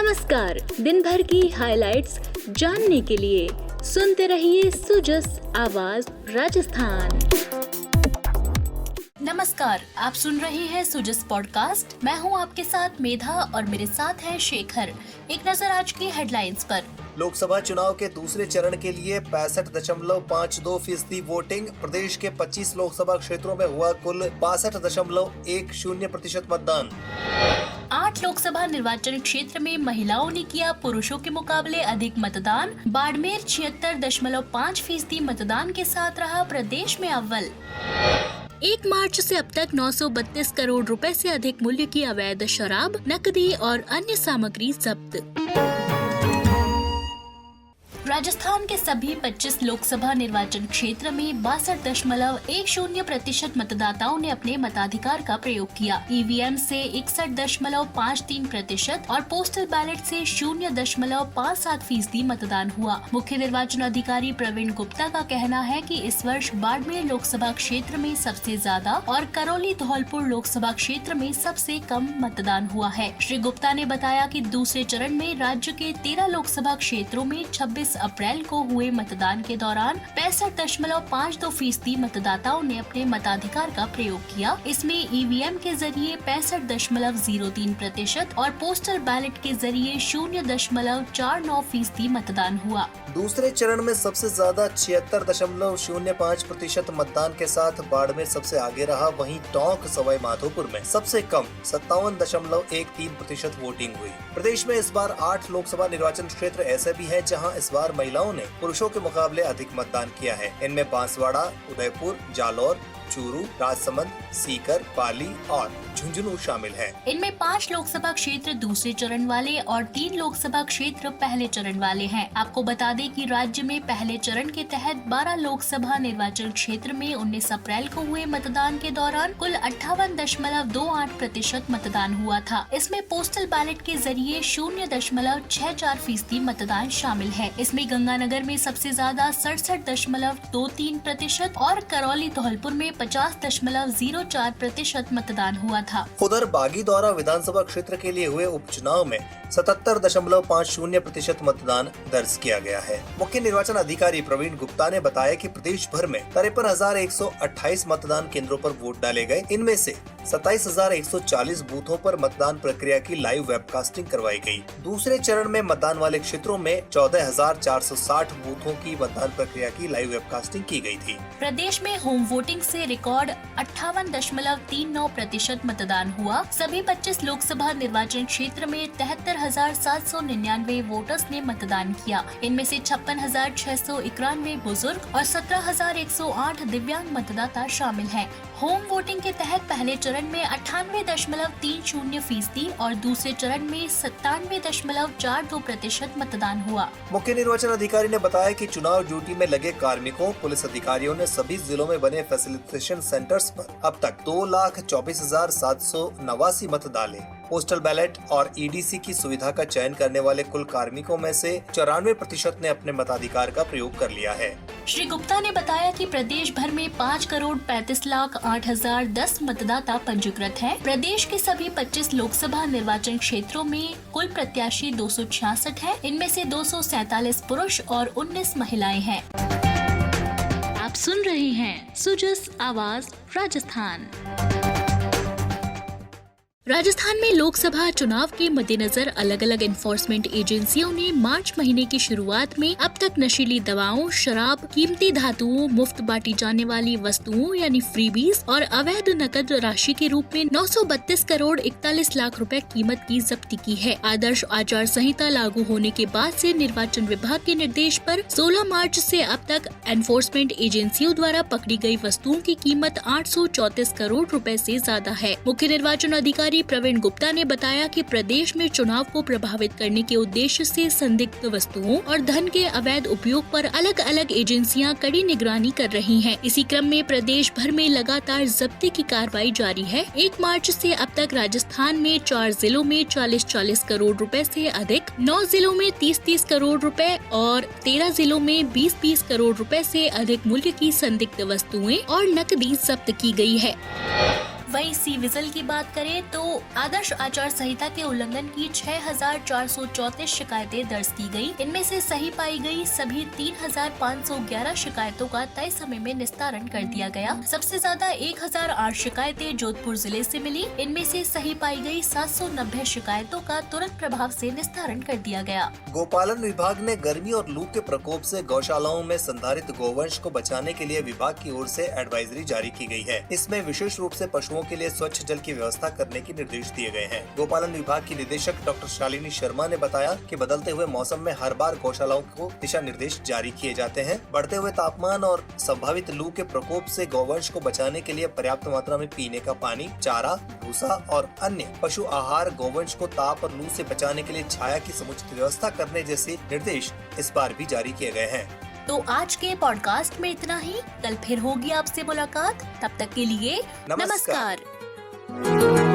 नमस्कार। दिन भर की हाइलाइट्स जानने के लिए सुनते रहिए सुजस आवाज राजस्थान। नमस्कार, आप सुन रहे हैं सुजस पॉडकास्ट। मैं हूं आपके साथ मेधा और मेरे साथ है शेखर। एक नजर आज की हेडलाइंस पर। लोकसभा चुनाव के दूसरे चरण के लिए 65.52% वोटिंग। प्रदेश के 25 लोकसभा क्षेत्रों में हुआ कुल 62.10% मतदान। 8 लोकसभा निर्वाचन क्षेत्र में महिलाओं ने किया पुरुषों के मुकाबले अधिक मतदान। बाड़मेर 76.5% मतदान के साथ रहा प्रदेश में अव्वल। 1 मार्च से अब तक 932 करोड़ रुपए से अधिक मूल्य की अवैध शराब, नकदी और अन्य सामग्री जब्त। राजस्थान के सभी 25 लोकसभा निर्वाचन क्षेत्र में 62.10% मतदाताओं ने अपने मताधिकार का प्रयोग किया। ईवीएम से 61.53% और पोस्टल बैलेट से 0.57% मतदान हुआ। मुख्य निर्वाचन अधिकारी प्रवीण गुप्ता का कहना है कि इस वर्ष बाड़मेर लोकसभा क्षेत्र में सबसे ज्यादा और करौली धौलपुर लोकसभा क्षेत्र में सबसे कम मतदान हुआ है। श्री गुप्ता ने बताया कि दूसरे चरण में राज्य के 13 लोकसभा क्षेत्रों में 26 अप्रैल को हुए मतदान के दौरान 65.52% मतदाताओं ने अपने मताधिकार का प्रयोग किया। इसमें ईवीएम के जरिए 65.03% और पोस्टल बैलेट के जरिए 0.49% मतदान हुआ। दूसरे चरण में सबसे ज्यादा 76.05% मतदान के साथ बाड़मेर सबसे आगे रहा। वहीं टोंक सवाई माधोपुर में सबसे कम 57.13% वोटिंग हुई। प्रदेश में इस बार 8 लोकसभा निर्वाचन क्षेत्र ऐसे भी हैं जहां इस बार महिलाओं ने पुरुषों के मुकाबले अधिक मतदान किया है। इनमें बांसवाड़ा, उदयपुर, जालौर, चूरू, राजसमंद, सीकर, पाली और झुंझुनू शामिल हैं। इनमें 5 लोकसभा क्षेत्र दूसरे चरण वाले और 3 लोकसभा क्षेत्र पहले चरण वाले हैं। आपको बता दें कि राज्य में पहले चरण के तहत 12 लोकसभा निर्वाचन क्षेत्र में 19 अप्रैल को हुए मतदान के दौरान कुल 58.28% मतदान हुआ था। इसमें पोस्टल बैलेट के जरिए 0.64% मतदान शामिल है। इसमें गंगानगर में सबसे ज्यादा 67.23% और करौली धौलपुर में 50.04% मतदान हुआ था। उधर बागीदौरा विधानसभा क्षेत्र के लिए हुए उपचुनाव में 77.50% मतदान दर्ज किया गया है। मुख्य निर्वाचन अधिकारी प्रवीण गुप्ता ने बताया कि प्रदेश भर में 53,128 मतदान केंद्रों पर वोट डाले गए। इनमें से 27,140 बूथों पर मतदान प्रक्रिया की लाइव वेबकास्टिंग करवाई गई। दूसरे चरण में मतदान वाले क्षेत्रों में 14,460 बूथों की मतदान प्रक्रिया की लाइव वेबकास्टिंग की गई थी। प्रदेश में होम वोटिंग से रिकॉर्ड 58.39% मतदान हुआ। सभी 25 लोकसभा निर्वाचन क्षेत्र में 73,799 वोटर्स ने मतदान किया। इनमें से 56,691 बुजुर्ग और 17,108 दिव्यांग मतदाता शामिल हैं। होम वोटिंग के तहत पहले चरण में 98.30% और दूसरे चरण में 97.42% मतदान हुआ। मुख्य निर्वाचन अधिकारी ने बताया कि चुनाव ड्यूटी में लगे कार्मिकों, पुलिस अधिकारियों ने सभी जिलों में बने फैसिलिटेशन सेंटर्स पर अब तक 2,24,789 मत डाले। पोस्टल बैलेट और ईडीसी की सुविधा का चयन करने वाले कुल कार्मिकों में से 94% ने अपने मताधिकार का प्रयोग कर लिया है। श्री गुप्ता ने बताया कि प्रदेश भर में 5,35,08,010 मतदाता पंजीकृत हैं। प्रदेश के सभी 25 लोकसभा निर्वाचन क्षेत्रों में कुल प्रत्याशी 266 हैं। इनमें से 247 पुरुष और 19 महिलाएं हैं। आप सुन रहे हैं सुजस आवाज राजस्थान। राजस्थान में लोकसभा चुनाव के मद्देनजर अलग अलग एनफोर्समेंट एजेंसियों ने मार्च महीने की शुरुआत में अब तक नशीली दवाओं, शराब, कीमती धातुओं, मुफ्त बांटी जाने वाली वस्तुओं यानी फ्रीबीज और अवैध नकद राशि के रूप में 932 करोड़ 41 लाख रुपए कीमत की जब्ती की है। आदर्श आचार संहिता लागू होने के बाद से निर्वाचन विभाग के निर्देश पर 16 मार्च से अब तक एनफोर्समेंट एजेंसियों द्वारा पकड़ी गई वस्तुओं की कीमत 834 करोड़ रुपए से ज्यादा है। मुख्य निर्वाचन अधिकारी प्रवीण गुप्ता ने बताया कि प्रदेश में चुनाव को प्रभावित करने के उद्देश्य से संदिग्ध वस्तुओं और धन के अवैध उपयोग पर अलग अलग एजेंसियां कड़ी निगरानी कर रही हैं। इसी क्रम में प्रदेश भर में लगातार जब्ती की कार्रवाई जारी है। 1 मार्च से अब तक राजस्थान में 4 जिलों में 40-40 करोड़ रुपए से अधिक, 9 जिलों में 30-30 करोड़ रुपए और 13 जिलों में 20-20 करोड़ रुपए से अधिक मूल्य की संदिग्ध वस्तुएं और नकदी जब्त की गई है। वहीं सी विजिल की बात करें तो आदर्श आचार संहिता के उल्लंघन की 6,434 शिकायतें दर्ज की गई। इनमें से सही पाई गई सभी 3,511 शिकायतों का तय समय में निस्तारण कर दिया गया। सबसे ज्यादा 1,008 शिकायतें जोधपुर जिले से मिली। इनमें से सही पाई गई 790 शिकायतों का तुरंत प्रभाव से निस्तारण कर दिया गया। गोपालन विभाग ने गर्मी और लू के प्रकोप से गौशालाओं में संधारित गोवंश को बचाने के लिए विभाग की ओर से एडवाइजरी जारी की गई है। इसमें विशेष रूप से पशुओं के लिए स्वच्छ जल की व्यवस्था करने के निर्देश दिए गए हैं। गोपालन विभाग की निदेशक डॉक्टर शालिनी शर्मा ने बताया कि बदलते हुए मौसम में हर बार गौशालाओं को दिशा निर्देश जारी किए जाते हैं। बढ़ते हुए तापमान और संभावित लू के प्रकोप से गौवंश को बचाने के लिए पर्याप्त मात्रा में पीने का पानी, चारा, भूसा और अन्य पशु आहार, गोवंश को ताप और लू से बचाने के लिए छाया की समुचित व्यवस्था करने जैसे निर्देश इस बार भी जारी किए गए हैं। तो आज के पॉडकास्ट में इतना ही। कल फिर होगी आपसे मुलाकात। तब तक के लिए नमस्कार। नमस्कार।